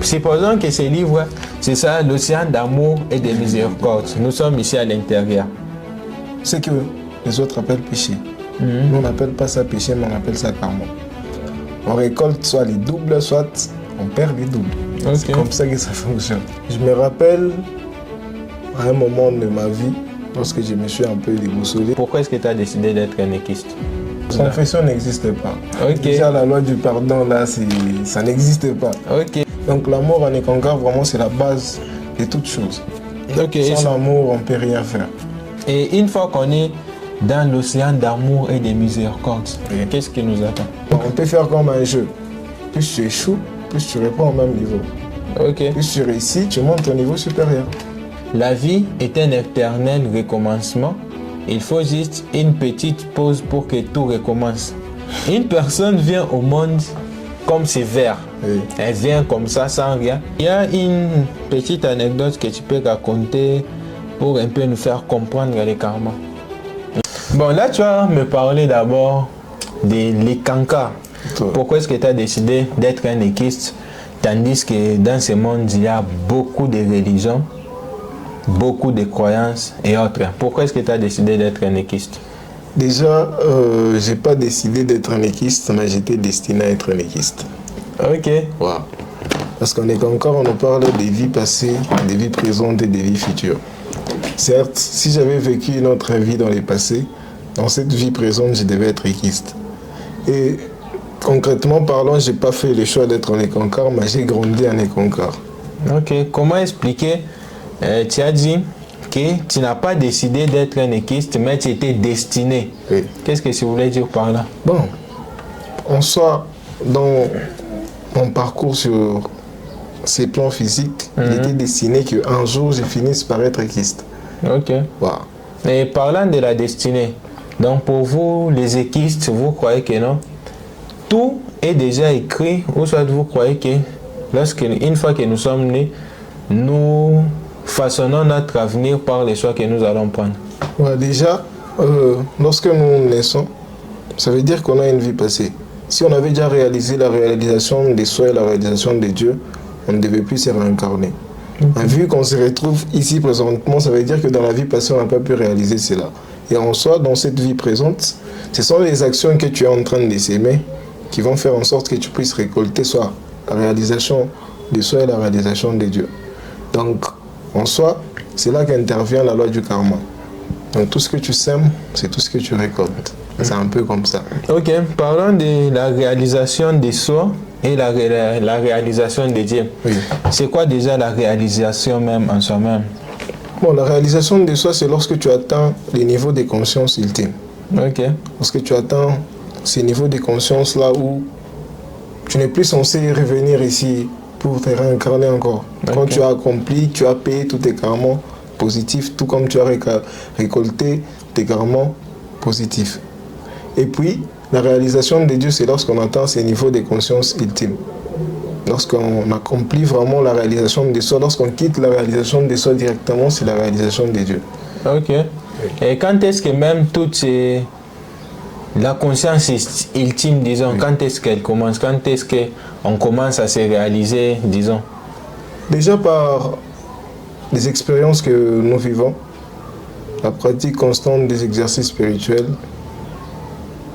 Supposons que ce livre, c'est ça, l'océan d'amour et de miséricorde. Nous sommes ici à l'intérieur. Ce que les autres appellent péché. Nous, on n'appelle pas ça péché, mais on appelle ça karma. On récolte soit les doubles, soit on perd les doubles. Okay. C'est comme ça que ça fonctionne. Je me rappelle, à un moment de ma vie, lorsque je me suis un peu déboussolé. Pourquoi est-ce que tu as décidé d'être un équiste? Confession n'existe pas. Okay. Déjà, la loi du pardon, là, ça n'existe pas. Okay. Donc, l'amour en éconcar, vraiment, c'est la base de toute chose. Okay. Sans l'amour, on ne peut rien faire. Et une fois qu'on est dans l'océan d'amour et de miséricorde, qu'est-ce qui nous attend? On peut faire comme un jeu. Plus tu échoues, plus tu reprends au même niveau. Okay. Plus tu réussis, tu montes au niveau supérieur. La vie est un éternel recommencement. Il faut juste une petite pause pour que tout recommence. Une personne vient au monde comme c'est vert. Oui. Elle vient comme ça sans rien. Il y a une petite anecdote que tu peux raconter pour un peu nous faire comprendre le karma. Bon, là tu vas me parler d'abord de l'Ekanka. Pourquoi est-ce que tu as décidé d'être un équiste tandis que dans ce monde il y a beaucoup de religions, beaucoup de croyances et autres? Pourquoi est-ce que tu as décidé d'être un équiste? Déjà, je n'ai pas décidé d'être un équiste, mais j'étais destiné à être un équiste. Ok. Wow. Parce qu'on est encore, on nous parle des vies passées, des vies présentes et des vies futures. Certes, si j'avais vécu une autre vie dans le passé, dans cette vie présente, je devais être équiste. Et concrètement parlant, je n'ai pas fait le choix d'être en Éconcar, mais j'ai grandi en Éconcar. Ok. Comment expliquer? Tu as dit que tu n'as pas décidé d'être un équiste, mais tu étais destiné. Oui. Qu'est-ce que tu voulais dire par là? Bon, en soi, dans mon parcours sur ces plans physiques, il était destiné qu'un jour, je finisse par être équiste. Ok. Wow. Et parlant de la destinée, donc pour vous, les équistes, vous croyez que non? Tout est déjà écrit, ou soit vous croyez que une fois que nous sommes nés, nous façonnons notre avenir par les choix que nous allons prendre? Ouais, déjà, lorsque nous naissons, ça veut dire qu'on a une vie passée. Si on avait déjà réalisé la réalisation des choix et la réalisation de Dieu, on ne devait plus se réincarner. Okay. Vu qu'on se retrouve ici présentement, ça veut dire que dans la vie passée, on n'a pas pu réaliser cela. Et en soi, dans cette vie présente, ce sont les actions que tu es en train de s'aimer qui vont faire en sorte que tu puisses récolter soit la réalisation de soi et la réalisation de Dieu. Donc, en soi, c'est là qu'intervient la loi du karma. Donc, tout ce que tu sèmes, c'est tout ce que tu récoltes. C'est un peu comme ça. Ok, parlons de la réalisation de soi et la réalisation de Dieu. Oui. C'est quoi déjà la réalisation même en soi-même? Bon, la réalisation de soi, c'est lorsque tu atteins les niveaux de conscience ultime. Ok. Lorsque tu atteins ces niveaux de conscience là où tu n'es plus censé revenir ici pour te réincarner encore. Okay. Quand tu as accompli, tu as payé tous tes karmas positifs, tout comme tu as récolté tes karmas positifs. Et puis, la réalisation de Dieu, c'est lorsqu'on atteint ces niveaux de conscience ultime. Lorsqu'on accomplit vraiment la réalisation de soi, lorsqu'on quitte la réalisation de soi directement, c'est la réalisation de Dieu. Ok. Et quand est-ce que même la conscience ultime, disons, quand est-ce qu'elle commence? Quand est-ce qu'on commence à se réaliser, disons? Déjà par les expériences que nous vivons, la pratique constante des exercices spirituels,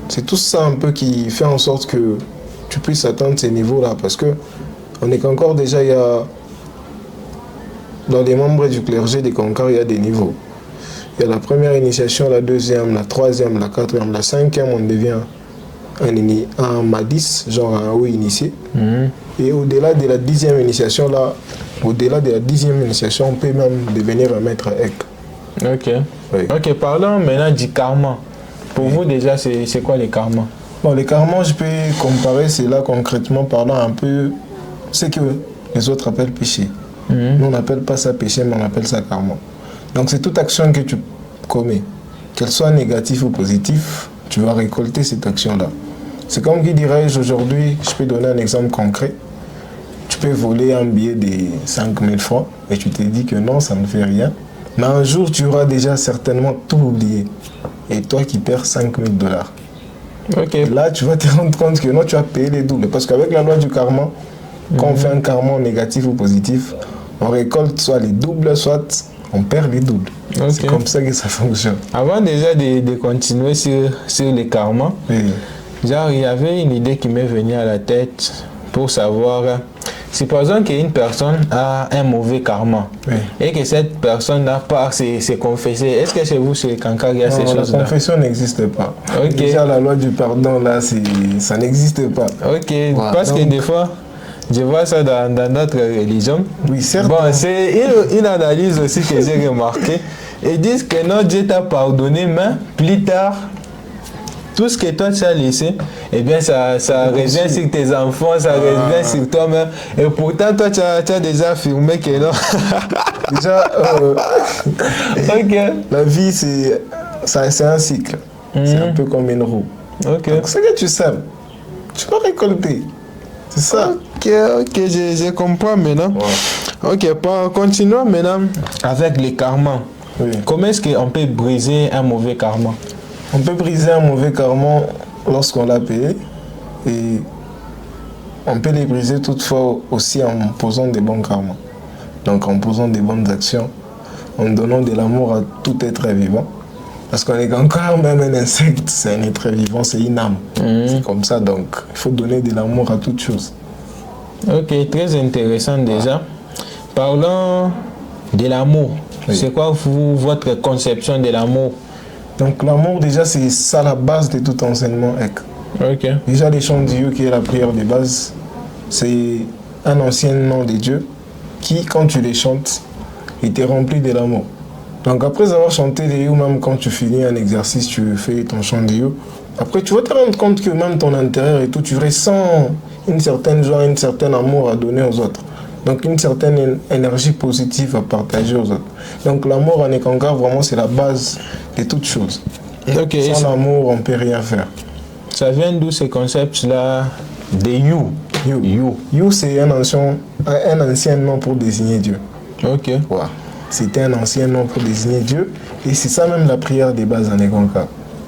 c'est tout ça un peu qui fait en sorte que tu puisses atteindre ces niveaux-là. Parce que on est qu'encore déjà, il y a dans les membres du clergé des Konkars, il y a des niveaux. Il y a la première initiation, la deuxième, la troisième, la quatrième, la cinquième, on devient un madis, genre un haut initié. Et au-delà de la 10e initiation, là, au-delà de la 10e initiation, on peut même devenir un maître ek. Ok. Oui. Ok, parlons maintenant du karma. Pour vous, déjà, c'est quoi les karmas? Bon, les karmas, je peux comparer cela concrètement parlant un peu ce que les autres appellent péché. Nous, on n'appelle pas ça péché, mais on appelle ça karma. Donc, c'est toute action que tu commets. Qu'elle soit négative ou positive, tu vas récolter cette action-là. C'est comme qui dirais-je aujourd'hui, je peux donner un exemple concret. Tu peux voler un billet de 5000 francs et tu te dis que non, ça ne fait rien. Mais un jour, tu auras déjà certainement tout oublié. Et toi qui perds 5000 $. Okay. Là, tu vas te rendre compte que non, tu as payé les doubles. Parce qu'avec la loi du karma, Quand on fait un karma négatif ou positif, on récolte soit les doubles, soit on perd les doubles. Ok. C'est comme ça que ça fonctionne. Avant déjà de continuer sur les karmas, Oui. genre il y avait une idée qui m'est venue à la tête pour savoir, supposons qu'une personne a un mauvais karma Oui. et que cette personne n'a pas s'est confessée. Est-ce que chez vous, chez Kanka, il y a ces Non, la choses-là? confession n'existe pas. Ok. Déjà, la loi du pardon, là, ça n'existe pas. Ok, Voilà. parce que Donc- des fois, je vois ça dans notre religion. Oui, certes. Bon, c'est une analyse aussi que j'ai remarqué. Ils disent que non, Dieu t'a pardonné, mais plus tard, tout ce que toi tu as laissé, eh bien ça revient sur tes enfants, ça revient sur toi-même. Et pourtant, toi tu as déjà affirmé que non. Déjà, Ok. la vie, c'est un cycle. C'est un peu comme une roue. Ok. Donc, ce que tu sèmes, tu vas récolter. C'est ça. Ok, je comprends maintenant. Ok, continuons maintenant avec les karmas. Oui. Comment est-ce qu'on peut briser un mauvais karma? On peut briser un mauvais karma lorsqu'on l'a payé. Et on peut les briser toutefois aussi en posant des bons karmas. Donc en posant des bonnes actions, en donnant de l'amour à tout être vivant. Parce qu'on est encore même un insecte, c'est un être vivant, c'est une âme. C'est comme ça, donc il faut donner de l'amour à toute chose. Ok, très intéressant déjà. Parlons de l'amour. Oui. C'est quoi votre conception de l'amour? Donc l'amour, déjà, c'est ça la base de tout enseignement. Ok. Déjà, les chants de Dieu, qui est la prière de base, c'est un ancien nom de Dieu qui, quand tu les chantes, il te remplit de l'amour. Donc après avoir chanté les You, même quand tu finis un exercice, tu fais ton chant de You, après tu vas te rendre compte que même ton intérieur et tout, tu ressens une certaine joie, un certain amour à donner aux autres. Donc une certaine énergie positive à partager aux autres. Donc l'amour en Ekankar, vraiment, c'est la base de toute chose. Ok. Et Sans l'amour, on ne peut rien faire. ça vient d'où ces concepts-là de you? You. You, c'est un ancien nom pour désigner Dieu. Ok. Ouais. C'était un ancien nom pour désigner Dieu. Et c'est ça même la prière des bases en Ekankar.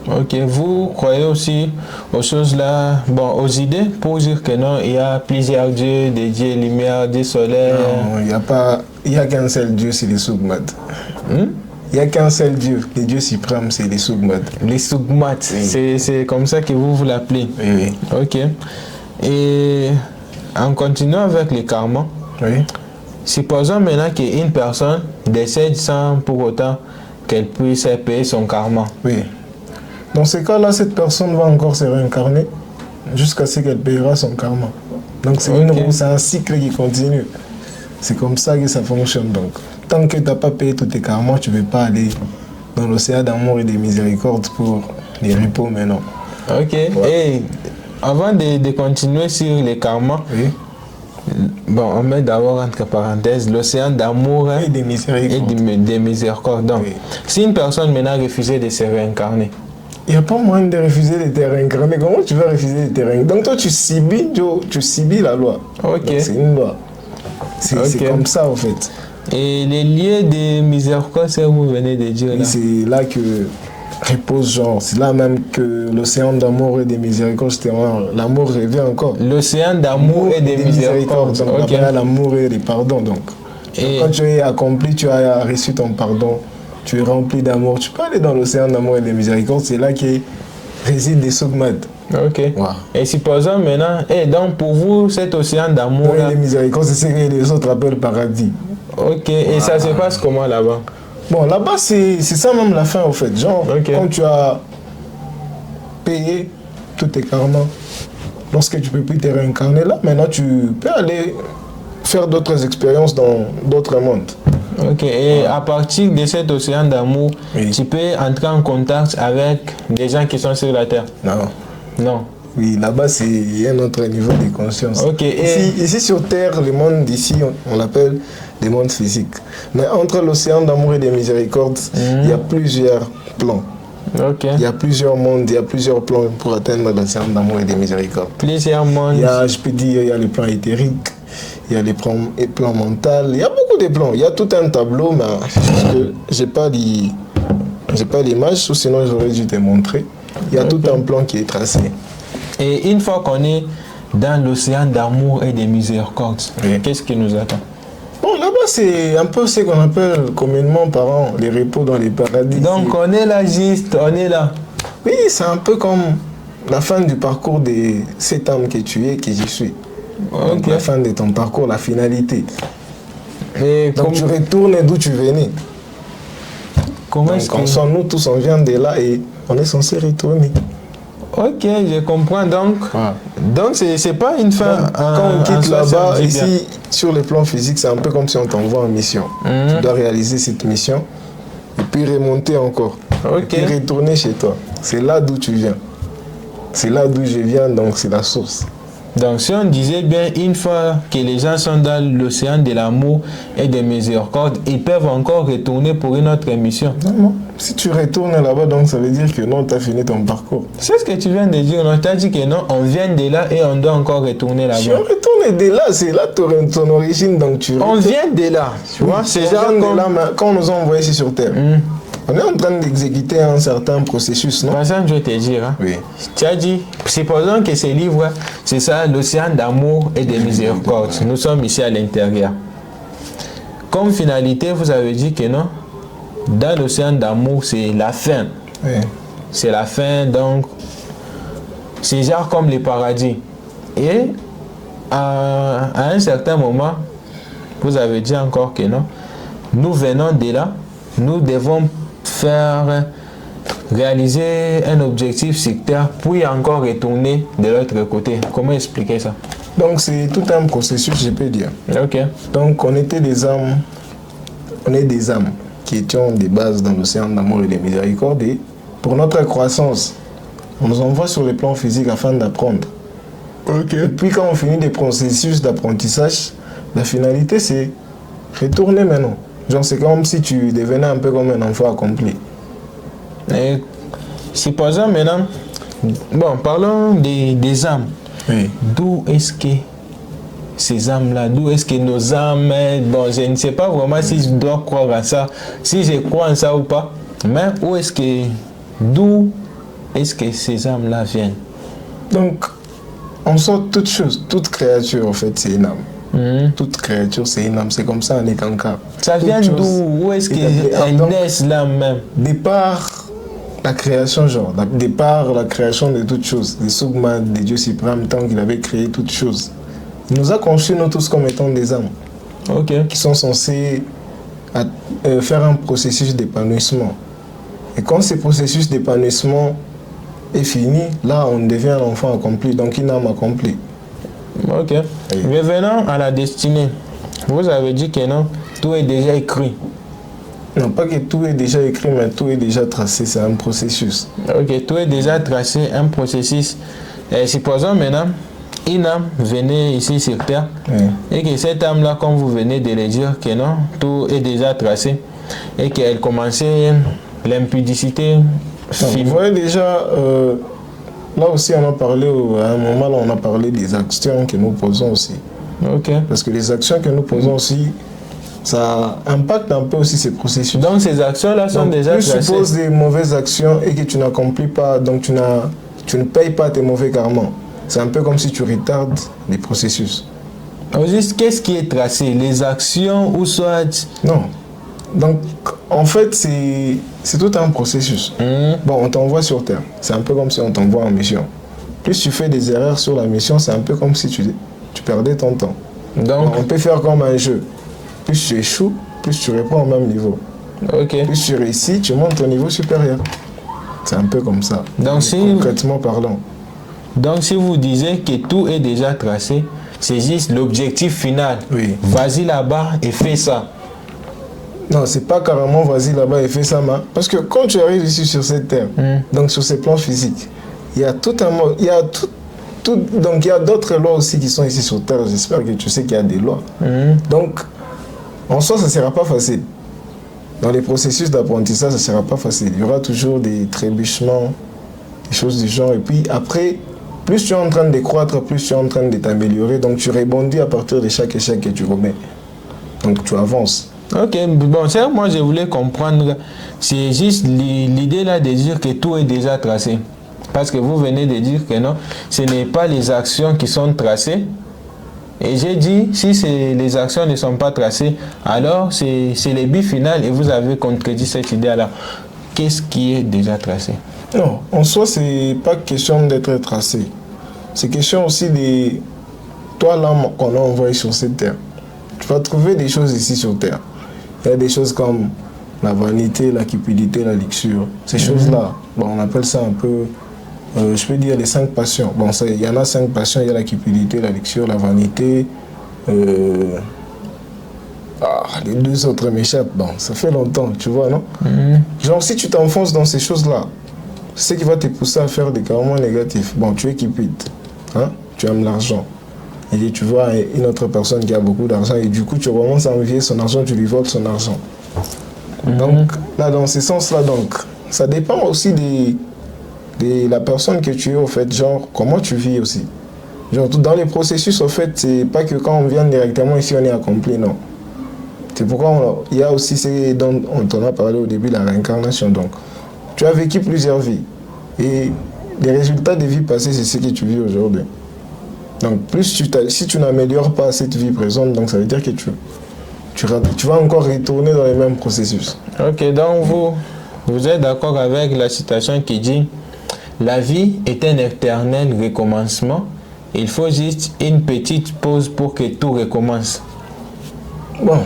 Ok. Vous croyez aussi aux choses là, bon, aux idées pour dire que non, il y a plusieurs dieux, des dieux lumière, des solaires. Non, il n'y a qu'un seul Dieu, c'est les Sougmad. Hmm? Il n'y a qu'un seul Dieu, le Dieu suprême, c'est les Sougmad. Les Sougmat, c'est comme ça que vous l'appelez. Oui, oui. Ok. Et en continuant avec les karmas, Oui. supposons maintenant qu'une personne décède sans pour autant qu'elle puisse payer son karma. Oui. Dans ce cas-là, cette personne va encore se réincarner jusqu'à ce qu'elle payera son karma. Donc c'est une Ok. roue, c'est un cycle qui continue. C'est comme ça que ça fonctionne. Donc, tant que tu n'as pas payé tous tes karmas, tu ne peux pas aller dans l'océan d'amour et de miséricorde pour les repos maintenant. Ok. Et avant de continuer sur les karmas, Oui. bon, on met d'abord entre parenthèses l'océan d'amour hein, Et des et miséricordes. de miséricorde. Donc, Oui. si une personne maintenant refusait de se réincarner, Il n'y a pas moyen de refuser de te réincarner. Comment tu vas refuser de te réincarner? Donc toi, tu subis la loi. Ok. Donc, c'est une loi. C'est Ok. comme ça, en fait. et les lieux de miséricorde, c'est vous venez de dire Et là. c'est là que repose genre. C'est là même que l'océan d'amour et de miséricorde, justement, l'amour revient encore. L'océan d'amour et de miséricorde. Donc Ok. là-bas, l'amour et le pardon. Donc, Et- quand tu es accompli, tu as reçu ton pardon, tu es rempli d'amour, tu peux aller dans l'océan d'amour et de miséricorde. C'est là que réside les Sougmad. Ok. Wow. Et supposons maintenant, et donc pour vous, cet océan d'amour là, Et les miséricordes, c'est ce que les autres appellent paradis. ok, et ça se passe comment là-bas? Bon, là-bas, c'est ça même la fin, au fait. Genre, Ok. quand tu as payé tous tes karmas, lorsque tu peux plus te réincarner là, maintenant tu peux aller faire d'autres expériences dans d'autres mondes. Ok, et à partir de cet océan d'amour, Oui. tu peux entrer en contact avec des gens qui sont sur la terre? Non. Non. Oui, là-bas, c'est un autre niveau de conscience. Ok, et- Ici sur Terre, le monde d'ici, on l'appelle des mondes physiques. Mais entre l'océan d'amour et des miséricordes, il y a plusieurs plans. Ok. Il y a plusieurs mondes, il y a plusieurs plans pour atteindre l'océan d'amour et des miséricordes. Plusieurs mondes. Il y a, je peux dire, il y a les plans éthériques, il y a les plans mentaux, il y a beaucoup de plans. Il y a tout un tableau, mais je n'ai pas l'image, ou sinon j'aurais dû te montrer. Il y a tout un plan qui est tracé. Et une fois qu'on est dans l'océan d'amour et de miséricorde. Oui. Qu'est-ce qui nous attend? Bon, là-bas, c'est un peu ce qu'on appelle communément parlant les repos dans les paradis. Donc on est là juste, on est là. Oui, c'est un peu comme la fin du parcours de cet homme que tu es, que je suis. Donc, Ok. la fin de ton parcours, la finalité. Et Donc tu retournes d'où tu venais. comment est-ce Donc, que... nous tous, on vient de là et on est censé retourner. Ok, je comprends. Donc, Voilà. donc c'est pas une fin. Donc, quand on en quitte soi, ça là-bas, me dit bien. ici, sur le plan physique, c'est un peu comme si on t'envoie en mission. Mhm. Tu dois réaliser cette mission et puis remonter encore. Ok. Et puis retourner chez toi. C'est là d'où tu viens. C'est là d'où je viens, donc c'est la source. Donc, si on disait bien, une fois que les gens sont dans l'océan de l'amour et de miséricorde, ils peuvent encore retourner pour une autre mission. Non, non. Si tu retournes là-bas, donc ça veut dire que non, tu as fini ton parcours. C'est ce que tu viens de dire. On t'a dit que non, on vient de là et on doit encore retourner Si on là-bas. retourne de là, c'est là ton origine, donc tu On retournes. vient de là, tu vois. C'est On genre vient de comme... là, mais quand on nous a envoyés ici sur Terre, on est en train d'exécuter un certain processus, non? Par exemple, je vais te dire, hein. Oui. Tu as dit, supposons que ce livre, c'est ça, l'océan d'amour et de miséricorde. Nous sommes ici à l'intérieur. Comme finalité, vous avez dit que non, dans l'océan d'amour, c'est la fin. Oui. C'est la fin, donc c'est genre comme le paradis. Et à un certain moment, vous avez dit encore que non, nous venons de là, nous devons faire réaliser un objectif sur Terre, puis encore retourner de l'autre côté. Comment expliquer ça? Donc c'est tout un processus, je peux dire. Ok. Donc on était des âmes, on est des âmes qui étions des bases dans l'océan d'amour et de miséricorde. Et pour notre croissance, on nous envoie sur le plan physique afin d'apprendre. Ok. Et puis quand on finit des processus d'apprentissage, la finalité c'est retourner maintenant. Genre c'est comme si tu devenais un peu comme un enfant accompli. Et supposons maintenant, bon, parlons des âmes. Oui. D'où est-ce que ces âmes-là, d'où est-ce que nos âmes, bon, je ne sais pas vraiment si je dois croire à ça, si je crois en ça ou pas, mais d'où est-ce que ces âmes-là viennent? Donc en sort toute chose, toute créature en fait c'est une âme. Toute créature c'est une âme, c'est comme ça en étant cas. Ça vient d'où? Où est-ce qu'elles naissent là même? Départ la création, genre, départ la création de toutes choses, des sougmas de Dieu suprême, tant qu'il avait créé toutes choses. Il nous a conçus nous tous comme étant des âmes Ok. qui sont censés faire un processus d'épanouissement. Et quand ce processus d'épanouissement est fini, là on devient un enfant accompli, donc une âme accomplie. Ok. Oui. Revenons à la destinée. Vous avez dit que non, tout est déjà écrit. Non, pas que tout est déjà écrit, mais tout est déjà tracé, c'est un processus. Ok, tout est déjà tracé, un processus. Et supposons maintenant, une âme venait ici sur Terre, Oui. et que cette âme-là, comme vous venez de le dire, que non, tout est déjà tracé, et qu'elle commençait l'impudicité. Vous voyez déjà, là aussi on a parlé, à un moment là on a parlé des actions que nous posons aussi. Ok. Parce que les actions que nous posons aussi, ça impacte un peu aussi ces processus. Donc ces actions-là sont Donc, déjà plus tu tracées. poses des mauvaises actions et que tu n'accomplis pas, donc tu ne payes pas tes mauvais karmas. C'est un peu comme si tu retardes les processus. Au juste, qu'est-ce qui est tracé? Les actions ou soit... Non. Donc, en fait, c'est tout un processus. Bon, on t'envoie sur Terre. C'est un peu comme si on t'envoie en mission. Plus tu fais des erreurs sur la mission, c'est un peu comme si tu perdais ton temps. Donc, On peut faire comme un jeu. Plus tu échoues, plus tu reprends au même niveau. ok. Plus tu réussis, tu montes au niveau supérieur. C'est un peu comme ça. Donc, si- Concrètement parlant. Donc si vous disiez que tout est déjà tracé, c'est juste l'objectif final. Oui. Vas-y là-bas et fais ça. Non, c'est pas carrément vas-y là-bas et fais ça, parce que quand tu arrives ici sur cette terre, donc sur ces plans physiques, il y a tout un mode, il y a donc il y a d'autres lois aussi qui sont ici sur terre. J'espère que tu sais qu'il y a des lois. Donc, en soi, ça ne sera pas facile. Dans les processus d'apprentissage, ça ne sera pas facile. Il y aura toujours des trébuchements, des choses du genre. Et puis après, plus tu es en train de croître, plus tu es en train de t'améliorer. Donc tu rebondis à partir de chaque échec que tu remets. Donc tu avances. Ok, bon, ça, moi je voulais comprendre. C'est juste l'idée là de dire que tout est déjà tracé. Parce que vous venez de dire que non, ce n'est pas les actions qui sont tracées. Et j'ai dit, si les actions ne sont pas tracées, alors c'est le but final et vous avez contredit cette idée-là. Qu'est-ce qui est déjà tracé? Non, en soi, c'est pas question d'être tracé. C'est question aussi de toi, l'âme qu'on a envoyé sur cette terre. Tu vas trouver des choses ici sur terre. Il y a des choses comme la vanité, la cupidité, la luxure. Ces choses-là, bon, on appelle ça un peu, je peux dire les 5 passions. Bon, il y en a 5 passions, il y a la cupidité, la luxure, la vanité. Les 2 autres m'échappent. Bon, ça fait longtemps, tu vois, non? Genre, si tu t'enfonces dans ces choses-là, c'est ce qui va te pousser à faire des carrément négatifs. Bon, tu es cupide, hein? Tu aimes l'argent. Et tu vois une autre personne qui a beaucoup d'argent et du coup, tu commences à envier son argent, tu lui voles son argent. Donc, là, dans ce sens-là, donc, ça dépend aussi de la personne que tu es, au fait, genre, comment tu vis aussi. Genre, dans les processus, au fait, c'est pas que quand on vient directement ici, on est accompli, non. C'est pourquoi il y a aussi ce dont on t'en a parlé au début, la réincarnation. Donc, tu as vécu plusieurs vies. Et les résultats des vies passées, c'est ce que tu vis aujourd'hui. Donc, si tu n'améliores pas cette vie présente, donc ça veut dire que tu vas encore retourner dans les mêmes processus. Ok, donc vous êtes d'accord avec la citation qui dit « La vie est un éternel recommencement. Il faut juste une petite pause pour que tout recommence. » Bon.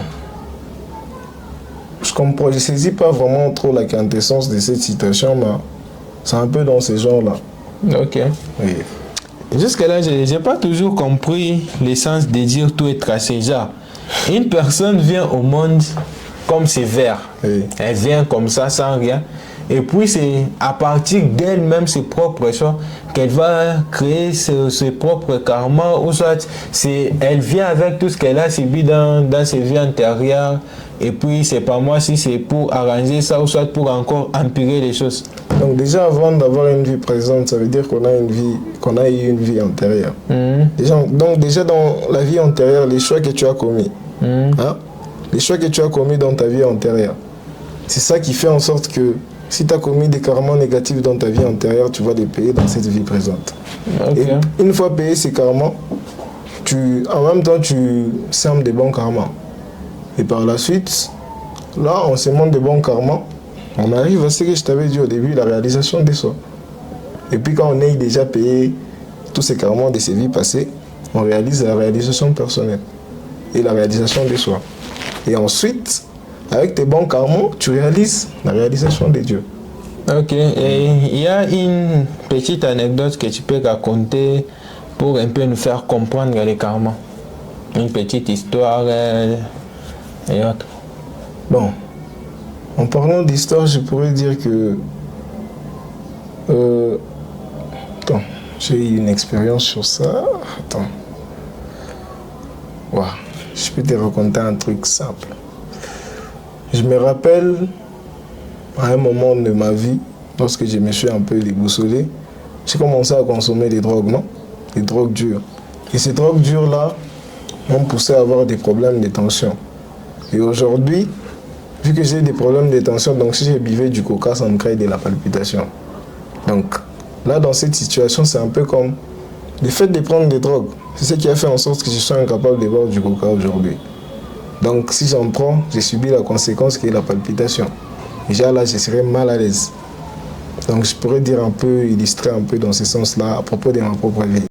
Je ne saisis pas vraiment trop la quintessence de cette citation, mais c'est un peu dans ce genre-là. Ok. Oui. Jusque-là, je n'ai pas toujours compris l'essence de dire tout est tracé. Genre, une personne vient au monde comme c'est vert. Oui. Elle vient comme ça, sans rien. Et puis, c'est à partir d'elle-même, ses propres choix, qu'elle va créer ses propres karma. Ou soit, elle vient avec tout ce qu'elle a subi dans ses vies antérieures. Et puis, c'est pas moi si c'est pour arranger ça ou soit pour encore empirer les choses. Donc déjà, avant d'avoir une vie présente, ça veut dire qu'on a eu une vie antérieure. Donc déjà, dans la vie antérieure, les choix que tu as commis, hein, les choix que tu as commis dans ta vie antérieure, c'est ça qui fait en sorte que si tu as commis des karmas négatifs dans ta vie antérieure, tu vas les payer dans cette vie présente. Okay. Et une fois payé ces karmas, en même temps, tu sèmes des bons karmas. Et par la suite, là, on sème des bons karmas. On arrive à ce que je t'avais dit au début, la réalisation des soi. Et puis quand on est déjà payé tous ces karmas de ces vies passées, on réalise la réalisation personnelle et la réalisation des soi. Et ensuite, avec tes bons karmas, tu réalises la réalisation des dieux. Ok, et il y a une petite anecdote que tu peux raconter pour un peu nous faire comprendre les karmas. Une petite histoire et autres. Bon. En parlant d'histoire, je pourrais dire que attends, j'ai eu une expérience sur ça. Attends. Wow. Je peux te raconter un truc simple. Je me rappelle à un moment de ma vie, lorsque je me suis un peu déboussolé, j'ai commencé à consommer des drogues, non? Des drogues dures. Et ces drogues dures-là m'ont poussé à avoir des problèmes de tension. Et aujourd'hui, vu que j'ai des problèmes de tension, donc si je buvais du coca, ça me crée de la palpitation. Donc là, dans cette situation, c'est un peu comme le fait de prendre des drogues. C'est ce qui a fait en sorte que je sois incapable de boire du coca aujourd'hui. Donc si j'en prends, j'ai subi la conséquence qui est la palpitation. Déjà là, je serais mal à l'aise. Donc je pourrais dire un peu, illustrer un peu dans ce sens-là à propos de ma propre vie.